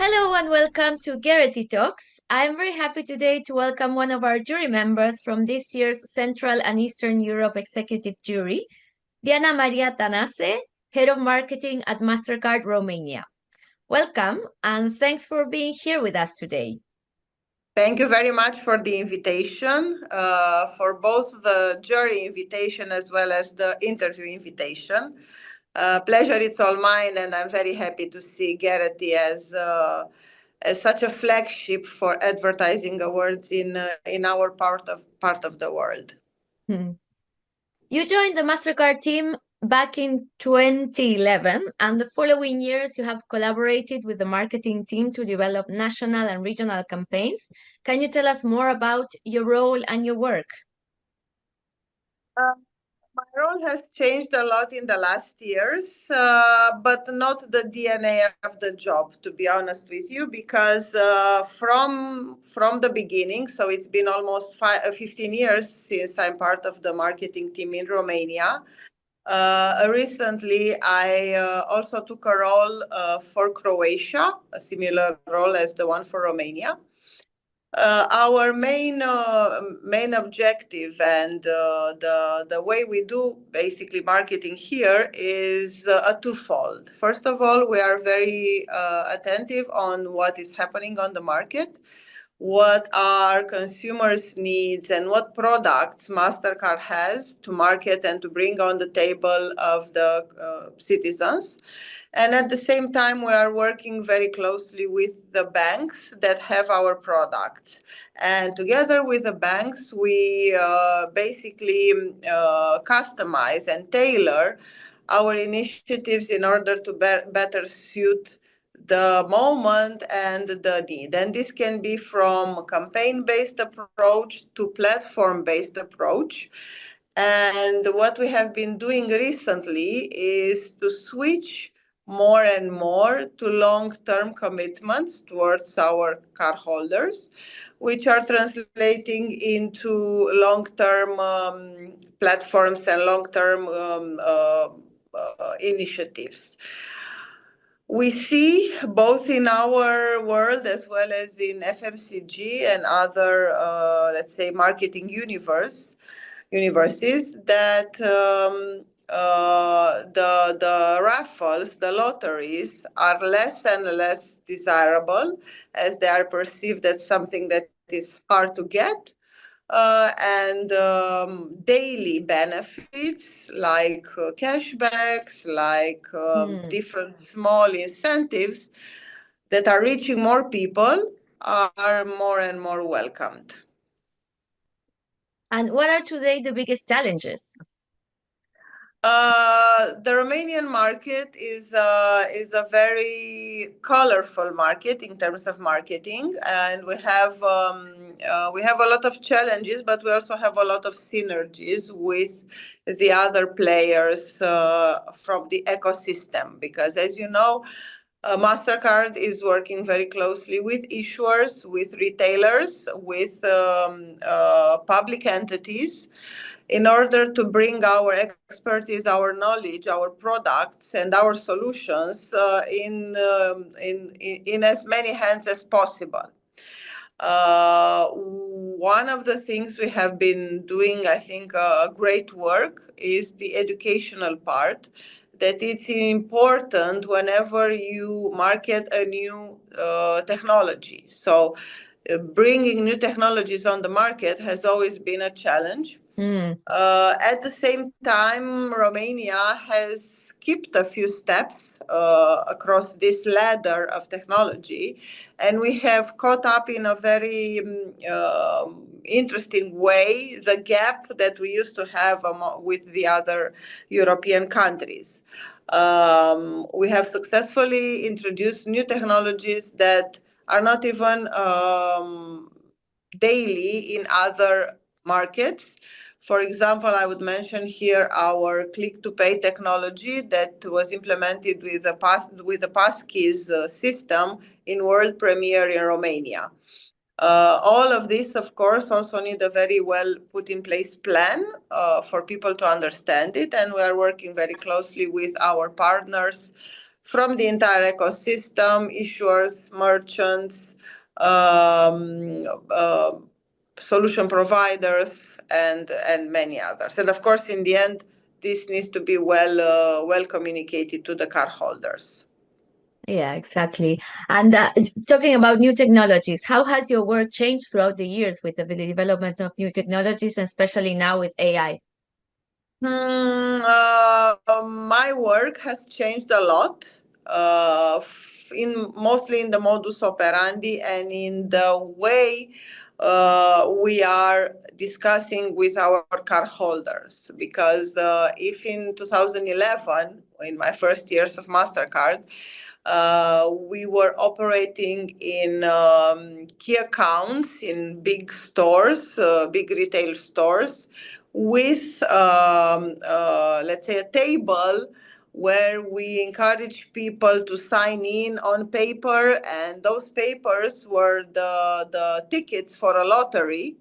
Hello and welcome to Gerety Talks. I am very happy today to welcome one of our jury members from this year's Central and Eastern Europe Executive Jury, Diana Maria Tanase, Head of Marketing at Mastercard Romania. Welcome and thanks for being here with us today. Thank you very much for the invitation, for both the jury invitation as well as the interview invitation. Pleasure is all mine, and I'm very happy to see Gerety as such a flagship for advertising awards in our part of the world. Hmm. You joined the Mastercard team back in 2011, and the following years you have collaborated with the marketing team to develop national and regional campaigns. Can you tell us more about your role and your work? Uh, My role has changed a lot in the last years, but not the DNA of the job, to be honest with you, because from the beginning, so it's been almost 15 years since I'm part of the marketing team in Romania. Recently, I also took a role for Croatia, a similar role as the one for Romania. Our main objective and the way we do basically marketing here is a twofold. First of all, we are very attentive on what is happening on the market, what are consumers' needs, and what products Mastercard has to market and to bring on the table of the citizens. And at the same time, we are working very closely with the banks that have our products. And together with the banks, we basically customize and tailor our initiatives in order to better suit the moment and the need. And this can be from a campaign-based approach to platform-based approach. And what we have been doing recently is to switch more and more to long-term commitments towards our cardholders, which are translating into long-term platforms and long-term initiatives. We see both in our world as well as in FMCG and other, let's say, marketing universes that the raffles, the lotteries, are less and less desirable as they are perceived as something that is hard to get. And daily benefits like cashbacks, like different small incentives that are reaching more people are more and more welcomed. And what are today the biggest challenges? The Romanian market is a very colorful market in terms of marketing, and we have a lot of challenges, but we also have a lot of synergies with the other players from the ecosystem. Because, as you know, Mastercard is working very closely with issuers, with retailers, with public entities in order to bring our expertise, our knowledge, our products, and our solutions in as many hands as possible. One of the things we have been doing, I think, great work is the educational part. That it's important whenever you market a new technology. So, bringing new technologies on the market has always been a challenge. At the same time, Romania has skipped a few steps across this ladder of technology, and we have caught up in a very interesting way the gap that we used to have with the other European countries. We have successfully introduced new technologies that are not even daily in other markets. For example, I would mention here our click-to-pay technology that was implemented with the passkeys system in world premiere in Romania. All of this, of course, also need a very well put in place plan for people to understand it, and we are working very closely with our partners from the entire ecosystem, issuers, merchants, um, uh, solution providers, and many others. And of course, in the end, this needs to be well communicated to the cardholders. Yeah, exactly. And talking about new technologies, how has your work changed throughout the years with the development of new technologies, and especially now with AI? My work has changed a lot, in mostly in the modus operandi and in the way we are discussing with our cardholders. Because if in 2011, in my first years of Mastercard, we were operating in key accounts in big stores, big retail stores, with let's say a table where we encourage people to sign in on paper, and those papers were the tickets for a lottery.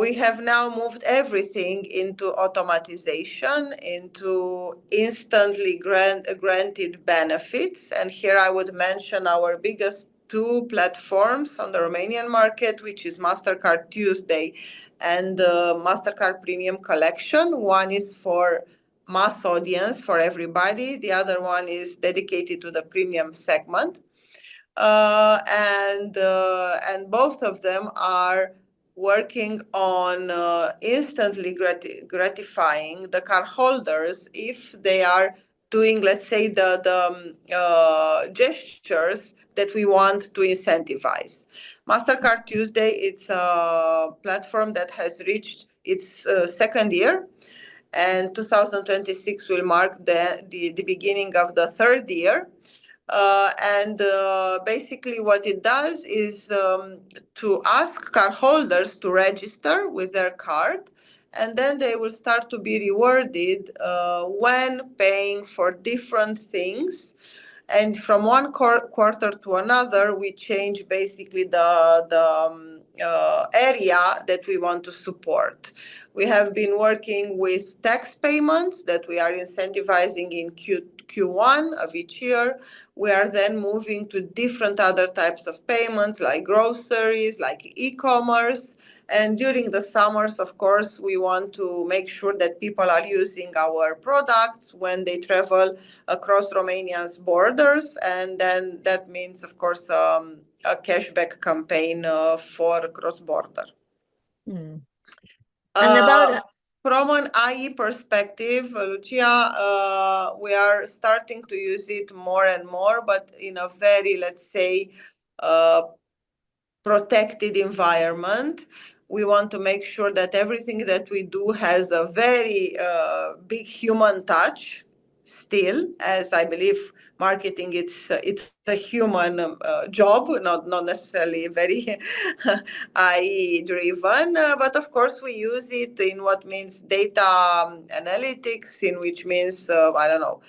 We have now moved everything into automatization, into instantly granted benefits. And here I would mention our biggest two platforms on the Romanian market, which is Mastercard Tuesday and the Mastercard Premium Collection. One is for mass audience, for everybody. The other one is dedicated to the premium segment. And both of them are working on instantly gratifying the cardholders if they are doing, let's say, the gestures that we want to incentivize. Mastercard Tuesday, it's a platform that has reached its second year, and 2026 will mark the beginning of the third year. And basically, what it does is to ask cardholders to register with their card, and then they will start to be rewarded when paying for different things. And from one quarter to another, we change basically the area that we want to support. We have been working with tax payments that we are incentivizing in Q1 of each year. We are then moving to different other types of payments like groceries, like e-commerce. And during the summers, of course, we want to make sure that people are using our products when they travel across Romania's borders. And then that means, of course, a cashback campaign for cross-border. Hmm. And about Uh, from an IE perspective, Lucia, we are starting to use it more and more, but in a very, let's say, uh, protected environment. We want to make sure that everything that we do has a very big human touch. Still, as I believe marketing, it's a human job, not necessarily very IE driven. But of course, we use it in what means data analytics, in which means I don't know,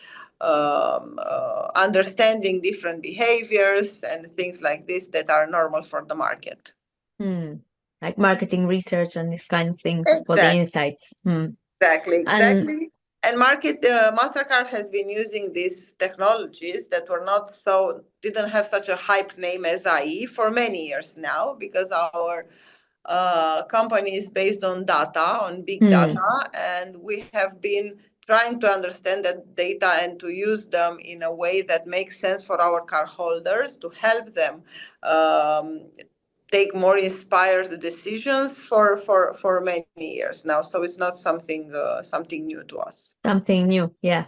understanding different behaviors and things like this that are normal for the market. hmm, like marketing research and these kind of things for the Exactly, insights. Hmm. exactly, And exactly. And Mastercard has been using these technologies that were not so didn't have such a hype name as IE for many years now, because our company is based on data, on big hmm, data, and we have been trying to understand that data and to use them in a way that makes sense for our cardholders to help them um, take more inspired decisions for many years now. So it's not something new to us. something new, yeah.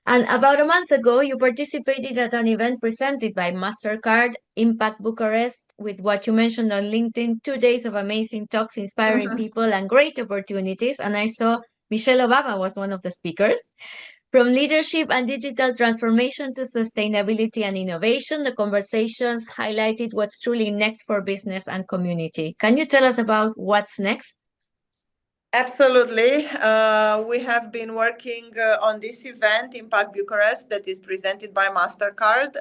And about a month ago, you participated at an event presented by Mastercard Impact Bucharest with what you mentioned on LinkedIn, 2 days of amazing talks, inspiring people and great opportunities. And I saw Michelle Obama was one of the speakers. From leadership and digital transformation to sustainability and innovation, the conversations highlighted what's truly next for business and community. Can you tell us about what's next? Absolutely. We have been working on this event, Impact Bucharest, that is presented by Mastercard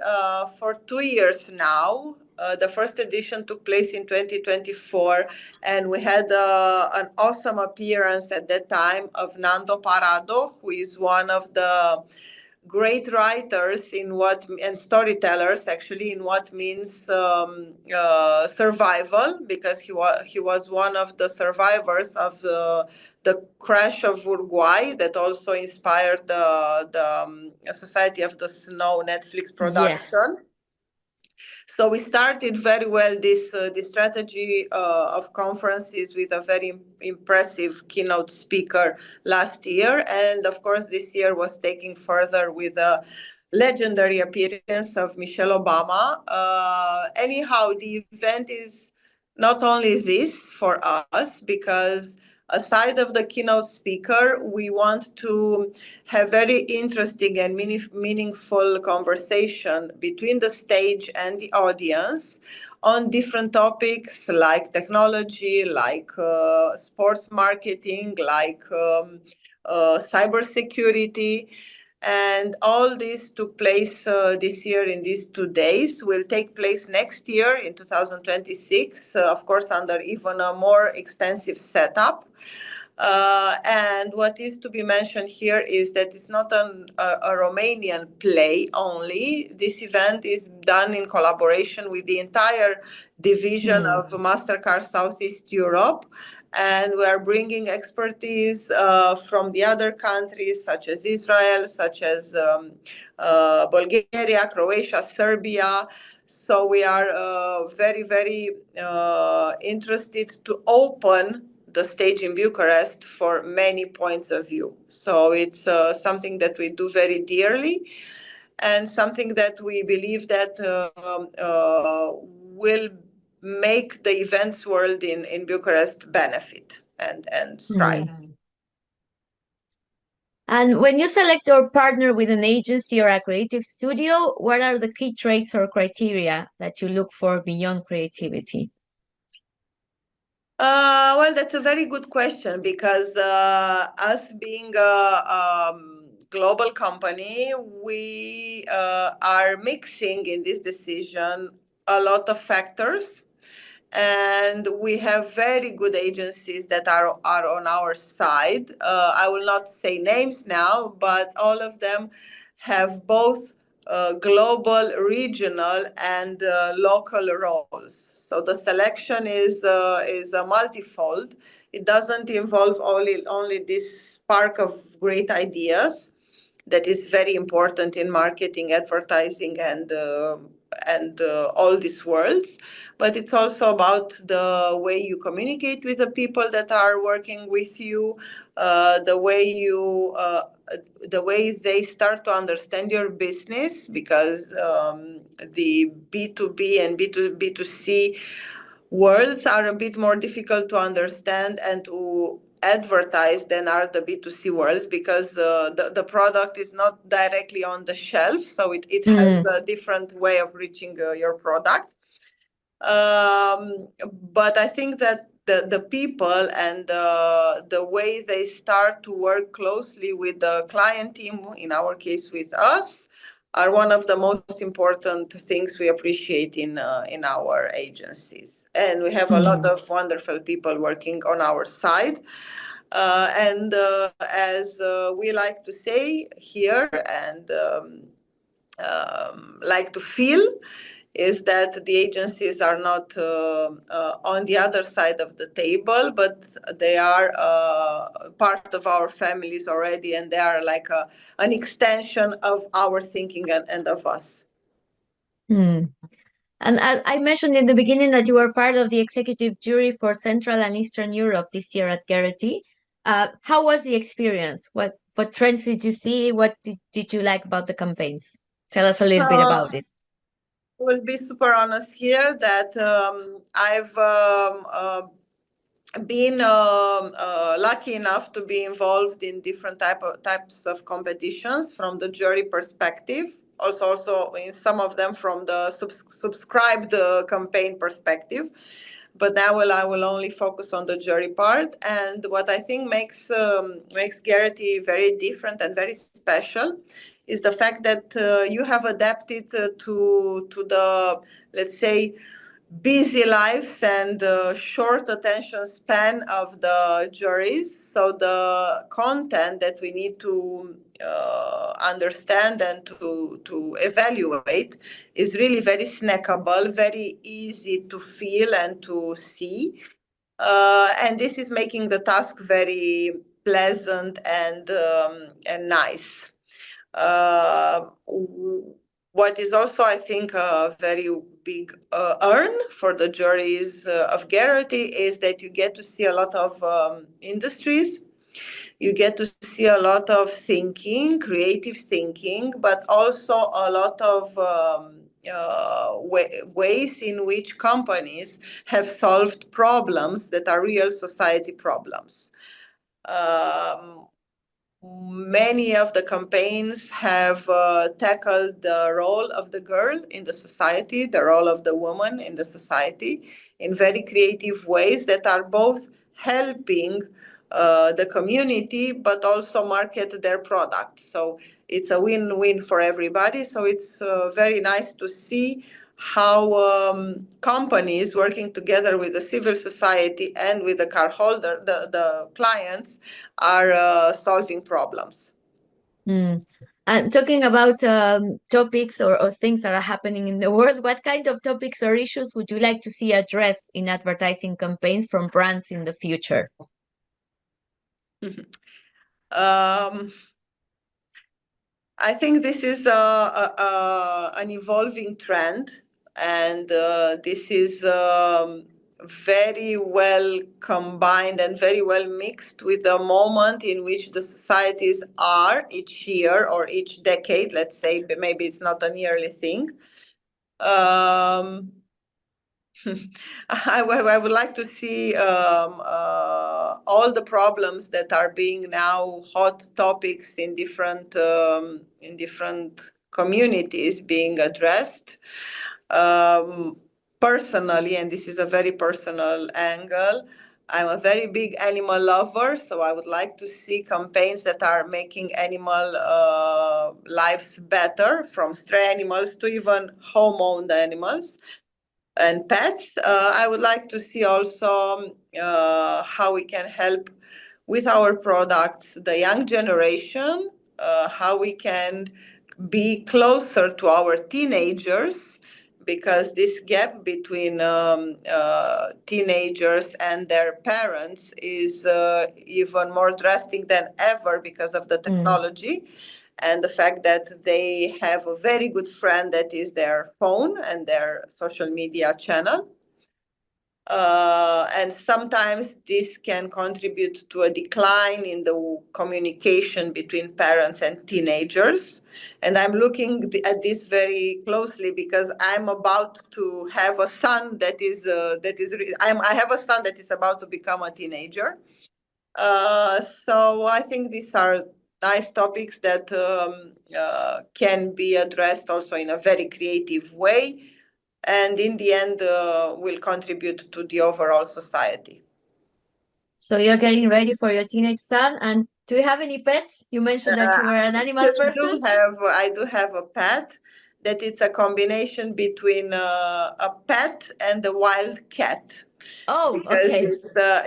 for 2 years now. The first edition took place in 2024, and we had an awesome appearance at that time of Nando Parado, who is one of the great writers in what and storytellers actually in what means survival, because he was one of the survivors of the crash of Uruguay that also inspired the Society of the Snow Netflix Yes. production. So we started very well this strategy of conferences with a very impressive keynote speaker last year, and of course this year was taking further with a legendary appearance of Michelle Obama. Anyhow, the event is not only this for us, because aside of the keynote speaker, we want to have very interesting and meaningful conversation between the stage and the audience on different topics like technology, like sports marketing, like cybersecurity. And all this took place this year in these 2 days, will take place next year in 2026, of course, under even a more extensive setup. And what is to be mentioned here is that it's not a Romanian play only. This event is done in collaboration with the entire division Hmm. of Mastercard Southeast Europe. And we are bringing expertise from the other countries, such as Israel, such as Bulgaria, Croatia, Serbia. So we are very, very interested to open the stage in Bucharest for many points of view. So it's something that we do very dearly, and something that we believe that will make the events world in Bucharest benefit and Hmm. strive. And when you select or partner with an agency or a creative studio, what are the key traits or criteria that you look for beyond creativity? Well, that's a very good question, because us being a global company, we are mixing in this decision a lot of factors, and we have very good agencies that are on our side. I will not say names now, but all of them have both global, regional, and local roles. So the selection is a multifold. It doesn't involve only this spark of great ideas that is very important in marketing, advertising, and all these worlds. But it's also about the way you communicate with the people that are working with you, the way the way they start to understand your business, because the B2B and B2C worlds are a bit more difficult to understand and to advertise than are the B2C worlds, because the product is not directly on the shelf. So it has Mm. a different way of reaching your product. Um, but I think that the people and the way they start to work closely with the client team, in our case with us, are one of the most important things we appreciate in our agencies. And we have a lot Mm. of wonderful people working on our side. And as we like to say here, and like to feel, is that the agencies are not on the other side of the table, but they are part of our families already, and they are like an extension of our thinking and of us. Mm. And I mentioned in the beginning that you were part of the executive jury for Central and Eastern Europe this year at Gerety. How was the experience? What trends did you see? What did you like about the campaigns? Tell us a little bit Uh, about it. will be super honest here that I've been lucky enough to be involved in different types of competitions from the jury perspective. Also in some of them from the subscribed campaign perspective. But now I will only focus on the jury part. And what I think makes Gerety very different and very special is the fact that you have adapted to the, let's say, busy lives and short attention span of the juries. So the content that we need to understand and to evaluate is really very snackable, very easy to feel and to see. And this is making the task very pleasant and nice. Uh, what is also, I think, a very big earn for the juries of Gerety is that you get to see a lot of industries. You get to see a lot of thinking, creative thinking, but also a lot of ways in which companies have solved problems that are real society problems. Um, Many of the campaigns have tackled the role of the girl in the society, the role of the woman in the society, in very creative ways that are both helping the community but also market their product. So it's a win-win for everybody. So it's very nice to see how companies working together with the civil society and with the cardholder, the clients, are solving problems. Mm. And talking about topics or things that are happening in the world, what kind of topics or issues would you like to see addressed in advertising campaigns from brands in the future? um, I think this is an evolving trend, and this is very well combined and very well mixed with the moment in which the societies are each year or each decade, let's say, but maybe it's not an yearly thing. Um, I would like to see all the problems that are being now hot topics in different communities being addressed. Um, Personally, and this is a very personal angle, I'm a very big animal lover, so I would like to see campaigns that are making animal lives better, from stray animals to even home-owned animals and pets. I would like to see also how we can help with our products the young generation, how we can be closer to our teenagers, because this gap between teenagers and their parents is even more drastic than ever because of the Mm. technology and the fact that they have a very good friend that is their phone and their social media channel. And sometimes this can contribute to a decline in the communication between parents and teenagers. And I'm looking at this very closely because I'm about to have a son I have a son that is about to become a teenager. So I think these are nice topics that can be addressed also in a very creative way, and in the end will contribute to the overall society. So you're getting ready for your teenage son. And do you have any pets? You mentioned that you were an animal person. I do have a pet that is a combination between a pet and a wild cat, Oh, because okay.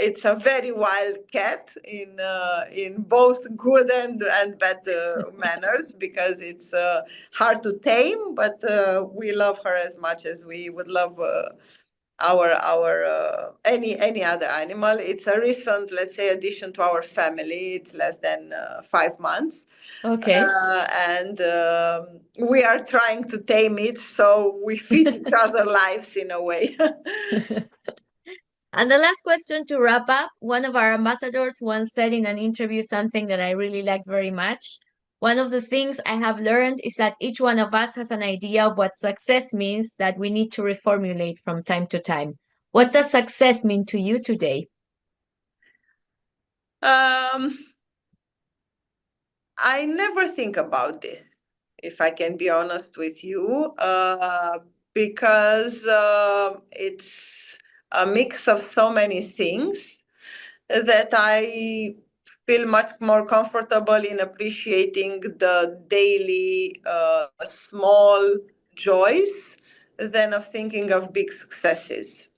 it's a very wild cat in both good and bad manners, because it's hard to tame, but we love her as much as we would love our any other animal. It's a recent, let's say, addition to our family. It's less than 5 months, Okay. and we are trying to tame it so we fit each other lives in a way. And the last question to wrap up, one of our ambassadors once said in an interview something that I really liked very much. One of the things I have learned is that each one of us has an idea of what success means that we need to reformulate from time to time. What does success mean to you today? um, I never think about this, if I can be honest with you, because it's a mix of so many things that I feel much more comfortable in appreciating the daily small joys than of thinking of big successes.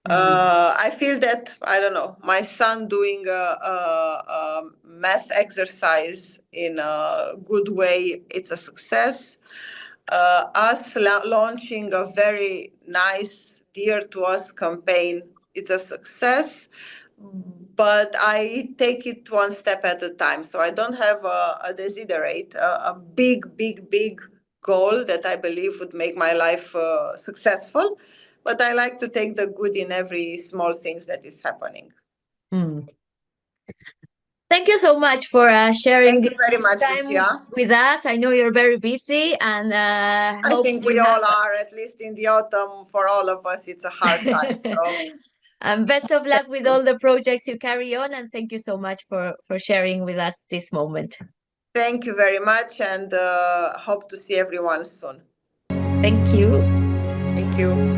Mm. I feel that, I don't know, my son doing a math exercise in a good way, it's a success. Us launching a very nice, dear to us campaign, it's a success. But I take it one step at a time. So I don't have a desiderate, a big, big, big goal that I believe would make my life successful. But I like to take the good in every small things that is happening. Mm. Thank you so much for sharing Thank you this very much, time Lucia. with us. I know you're very busy, and I hope think you we all have. are, at least in the autumn, for all of us, it's a hard time. So Best of luck thank with you. all the projects you carry on, and thank you so much for sharing with us this moment. Thank you very much, and hope to see everyone soon. Thank you. Thank you.